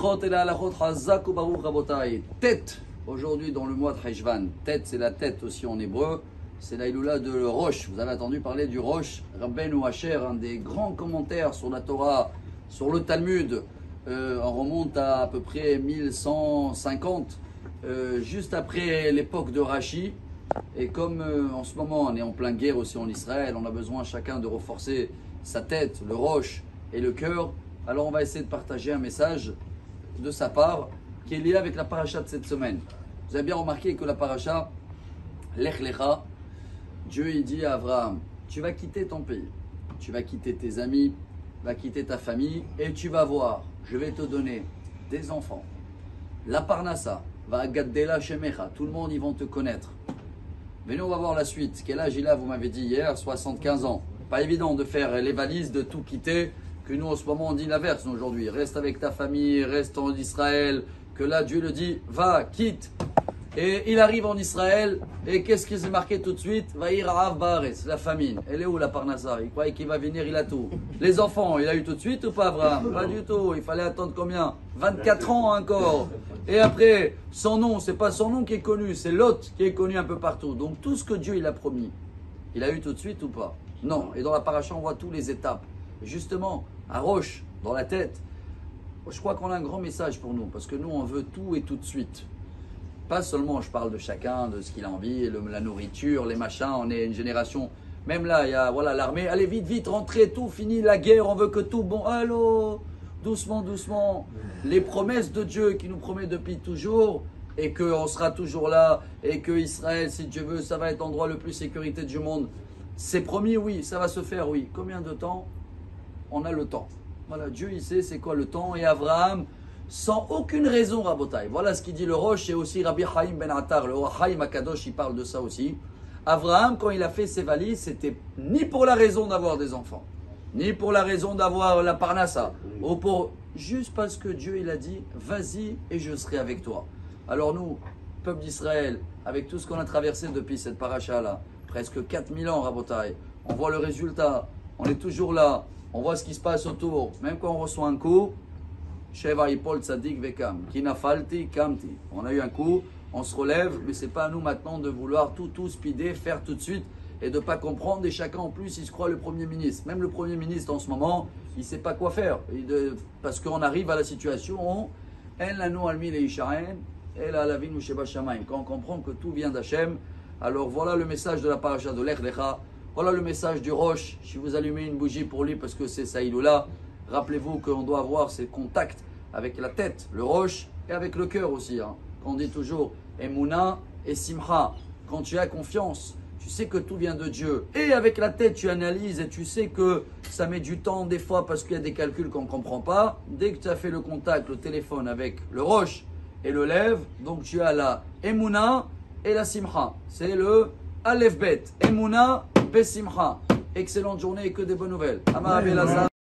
Slichot et la halachot chazak ou baruch rabotai. Tête, aujourd'hui dans le mois de Heshvan. Tête, c'est la tête aussi en hébreu. C'est la Iloula de Rosh. Vous avez entendu parler du Rosh. Rabbeinu Asher, un des grands commentaires sur la Torah, sur le Talmud. On remonte à peu près 1150, juste après l'époque de Rashi. Et comme en ce moment on est en pleine guerre aussi en Israël, on a besoin chacun de renforcer sa tête, le roche et le cœur. Alors on va essayer de partager un message de sa part qui est lié avec la paracha de cette semaine. Vous avez bien remarqué que la paracha, Lech Lecha, Dieu il dit à Abraham, tu vas quitter ton pays, tu vas quitter tes amis, tu vas quitter ta famille et tu vas voir, je vais te donner des enfants. La parnassa va gaddela shemecha, tout le monde ils vont te connaître. Mais nous on va voir la suite. Quel âge il a, vous m'avez dit hier, 75 ans. Pas évident de faire les valises, de tout quitter, que nous en ce moment on dit l'inverse aujourd'hui. Reste avec ta famille, reste en Israël, que là Dieu le dit, va, quitte. Et il arrive en Israël, et qu'est-ce qui s'est marqué tout de suite? Vaïra'av ba'aretz, la famine. Elle est où la parnassa? Il croyait qu'il va venir, il a tout. Les enfants, il a eu tout de suite ou pas Abraham? Pas du tout, il fallait attendre combien? 24 ans encore. Et après, son nom, c'est pas son nom qui est connu, c'est Lot qui est connu un peu partout. Donc tout ce que Dieu il a promis, il a eu tout de suite ou pas? Non. Et dans la paracha, on voit toutes les étapes. Justement, à Roche, dans la tête, je crois qu'on a un grand message pour nous, parce que nous, on veut tout et tout de suite. Pas seulement, je parle de chacun, de ce qu'il a envie, la nourriture, les machins, on est une génération, même là, il y a voilà, l'armée, allez vite, vite, rentrez, tout, fini, la guerre, on veut que tout, bon, allô, doucement, doucement. Les promesses de Dieu qui nous promet depuis toujours, et qu'on sera toujours là, et que Israël, si Dieu veut, ça va être l'endroit le plus sécurité du monde. C'est promis, oui, ça va se faire, oui. Combien de temps? On a le temps. Voilà, Dieu, il sait c'est quoi le temps, et Abraham, sans aucune raison, Rabotai. Voilà ce qu'il dit le Roche, et aussi Rabbi Chaim Ben Attar, le Chaim Akadosh, il parle de ça aussi. Abraham, quand il a fait ses valises, c'était ni pour la raison d'avoir des enfants, ni pour la raison d'avoir la parnassa, ou pour juste parce que Dieu il a dit, vas-y et je serai avec toi. Alors nous, peuple d'Israël, avec tout ce qu'on a traversé depuis cette paracha-là, presque 4000 ans, Rabotai, on voit le résultat, on est toujours là, on voit ce qui se passe autour, même quand on reçoit un coup, Sheva Ipol Tzadik Vekam, Kinafalti Kamti. On a eu un coup, on se relève, mais c'est pas à nous maintenant de vouloir tout speeder, faire tout de suite et de ne pas comprendre. Et chacun en plus, il se croit le Premier ministre. Même le Premier ministre en ce moment, il ne sait pas quoi faire. Parce qu'on arrive à la situation, quand on comprend que tout vient d'Hachem, alors voilà le message de la paracha de Lech Lecha, voilà le message du Roche. Si vous allumez une bougie pour lui parce que c'est Saïloula, rappelez-vous qu'on doit avoir ces contacts avec la tête, le roche et avec le cœur aussi. Hein. On dit toujours Emouna et Simcha. Quand tu as confiance, tu sais que tout vient de Dieu. Et avec la tête, tu analyses et tu sais que ça met du temps des fois parce qu'il y a des calculs qu'on ne comprend pas. Dès que tu as fait le contact, le téléphone avec le roche et le lève, donc tu as la Emouna et la Simcha. C'est le Aleph Bet. Emouna, Be Simcha. Excellente journée et que des bonnes nouvelles. Amar Abelazar.